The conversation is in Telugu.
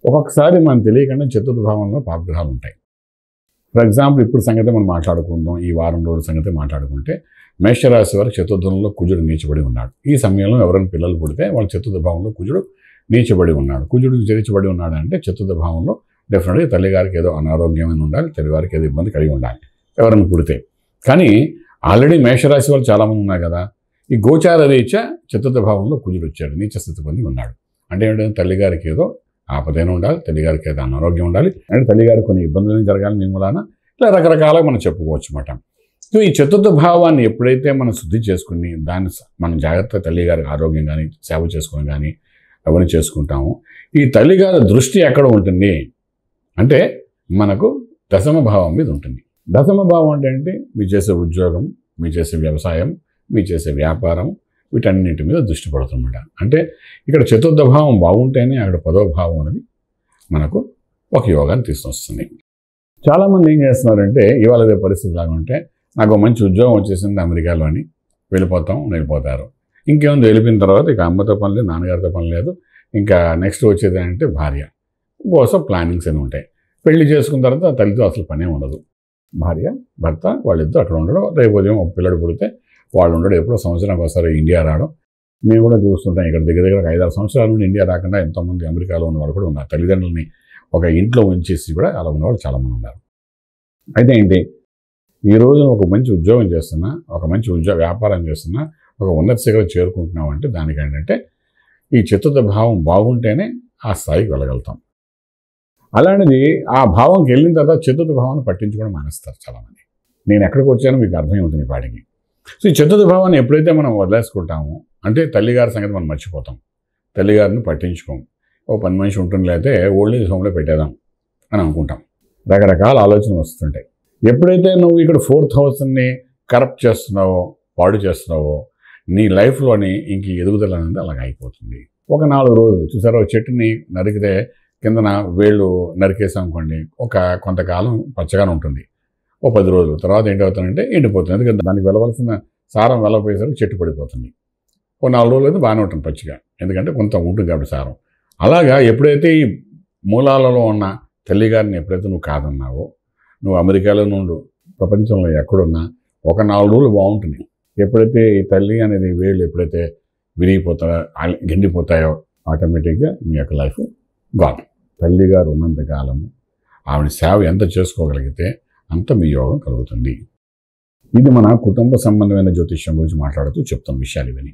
ఒక్కొక్కసారి మనం తెలియకుండా చతుర్థ భావంలో పాపగ్రహాలు ఉంటాయి. ఫర్ ఎగ్జాంపుల్ ఇప్పుడు సంగతి మనం మాట్లాడుకుందాం. ఈ వారం రోజుల సంగతి మాట్లాడుకుంటే మేషరాశి వారు చతుర్థంలో కుజుడు నీచబడి ఉన్నాడు. ఈ సమయంలో ఎవరైనా పిల్లలు పుడితే వాళ్ళ చతుర్థ భావంలో కుజుడు నీచబడి ఉన్నాడు. కుజుడు నీచబడి ఉన్నాడు అంటే చతుర్థ భావంలో డెఫినెట్గా తల్లిగారికి ఏదో అనారోగ్యమైన ఉండాలి, తల్లివారికి ఏదో ఇబ్బంది కలిగి ఉండాలి ఎవరైనా పుడితే. కానీ ఆల్రెడీ మేషరాశి వాళ్ళు చాలామంది ఉన్నారు కదా. ఈ గోచార రీత్యా చతుర్థ భావంలో కుజుడు వచ్చాడు, నీచ స్థితి పొంది ఉన్నాడు. అంటే ఏంటంటే తల్లిగారికి ఏదో ఆపదైన ఉండాలి, తల్లిగారికి ఏదో అనారోగ్యం ఉండాలి, అంటే తల్లిగారికి కొన్ని ఇబ్బందులు జరగాలి మీ మూలాన, ఇలా రకరకాలుగా మనం చెప్పుకోవచ్చు అన్నమాట. సో ఈ చతుర్థ భావాన్ని ఎప్పుడైతే మనం శుద్ధి చేసుకుని దాన్ని మనం జాగ్రత్త తల్లిగారికి ఆరోగ్యం కానీ సేవ చేసుకుని కానీ అవన్నీ చేసుకుంటాము. ఈ తల్లిగారి దృష్టి ఎక్కడ ఉంటుంది అంటే మనకు దశమ భావం మీద ఉంటుంది. దశమ భావం అంటే ఏంటి? మీరు చేసే ఉద్యోగం, మీరు చేసే వ్యవసాయం, మీరు చేసే వ్యాపారం, వీటన్నిటి మీద దృష్టి పడుతుందన్నమాట. అంటే ఇక్కడ చతుర్థ భావం బాగుంటేనే అక్కడ 10వ భావం అనేది మనకు ఒక యోగాన్ని తీసుకొస్తుంది. చాలామంది ఏం చేస్తున్నారంటే ఇవాళ అదే పరిస్థితి లాగా ఉంటే నాకు మంచి ఉద్యోగం వచ్చేసింది అమెరికాలో అని వెళ్ళిపోతారు. ఇంకేముంది, వెళ్ళిపోయిన తర్వాత ఇక అమ్మతో పని లేదు, నాన్నగారితో పని లేదు, ఇంకా నెక్స్ట్ వచ్చేది అంటే భార్య కోసం ప్లానింగ్స్ అని ఉంటాయి. పెళ్లి చేసుకున్న తర్వాత తల్లితో అసలు పనే ఉండదు. భార్య భర్త వాళ్ళిద్దరు అక్కడ ఉండడం, రేపు ఉదయం ఒక పిల్లడు పుడితే వాళ్ళు ఉండడం, ఎప్పుడో సంవత్సరానికి ఒకసారి ఇండియా రావడం మేము కూడా చూస్తుంటాం. ఇక్కడ దగ్గర 5-6 సంవత్సరాల నుండి ఇండియా రాకుండా ఎంతోమంది అమెరికాలో ఉన్న వాళ్ళు కూడా ఉన్నారు. తల్లిదండ్రులని ఒక ఇంట్లో ఉంచేసి కూడా అలా ఉన్నవాళ్ళు చాలామంది ఉన్నారు. అయితే ఏంటి, ఈ రోజు ఒక మంచి ఉద్యోగం చేస్తున్నా, ఒక మంచి వ్యాపారం చేస్తున్నా, ఒక ఉన్నత శిఖరం చేరుకుంటున్నాం అంటే దానికి ఏంటంటే ఈ చతుర్థ భావం బాగుంటేనే ఆ స్థాయికి వెళ్ళగలుగుతాం. అలాంటిది ఆ భావంకి వెళ్ళిన తర్వాత చతుర్థ భావాన్ని పట్టించుకోవడం మానేస్తారు చాలామంది. నేను ఎక్కడికి వచ్చానో మీకు అర్థమై ఉంటుంది ఈ పాటికి. సో ఈ చతుర్థ భావాన్ని ఎప్పుడైతే మనం వదిలేసుకుంటామో అంటే తల్లిగారి సంగతి మనం మర్చిపోతాం, తల్లిగారిని పట్టించుకోం. ఓ పని మనిషి ఉంటుంది, లేకపోతే ఓల్డ్ ఏజ్ హోమ్లో పెట్టేద్దాం అని అనుకుంటాం. రకరకాల ఆలోచనలు వస్తుంటాయి. ఎప్పుడైతే నువ్వు ఇక్కడ 4th హౌస్ని కరప్ట్ చేస్తున్నావో, పాడు చేస్తున్నావో, నీ లైఫ్లోని ఇంక ఎదుగుదల అనేది అలాగ అయిపోతుంది. ఒక 4 రోజులు చూసారో చెట్టుని నరికితే కిందన వేళ్ళు నరికేసాం అనుకోండి, ఒక కొంతకాలం పచ్చగానే ఉంటుంది. ఓ 10 రోజులు తర్వాత ఏంటవుతుందంటే ఎండిపోతుంది. ఎందుకంటే దానికి వెళ్ళవలసిన సారం వెళ్ళకపోయేసరికి చెట్టు పడిపోతుంది. ఓ 4 రోజులు అయితే బాగానే ఉంటుంది పచ్చిగా, ఎందుకంటే కొంత ఉంటుంది కాబట్టి సారం. అలాగా ఎప్పుడైతే ఈ మూలాలలో ఉన్న తల్లిగారిని ఎప్పుడైతే నువ్వు కాదన్నావో, నువ్వు అమెరికాలో నుండి ప్రపంచంలో ఎక్కడున్నా ఒక 4 రోజులు బాగుంటుంది. ఎప్పుడైతే ఈ తల్లి అనేది వేళ్ళు ఎప్పుడైతే విరిగిపోతాయో, గెండిపోతాయో, ఆటోమేటిక్గా మీ యొక్క లైఫ్ గాన్. తల్లిగారు ఉన్నంతకాలము ఆవిడ సేవ ఎంత చేసుకోగలిగితే అంత మీ యోగం కలుగుతుంది. ఇది మన కుటుంబ సంబంధమైన జ్యోతిష్యం గురించి మాట్లాడుతూ చెప్తున్న విషయాలు ఇవన్నీ.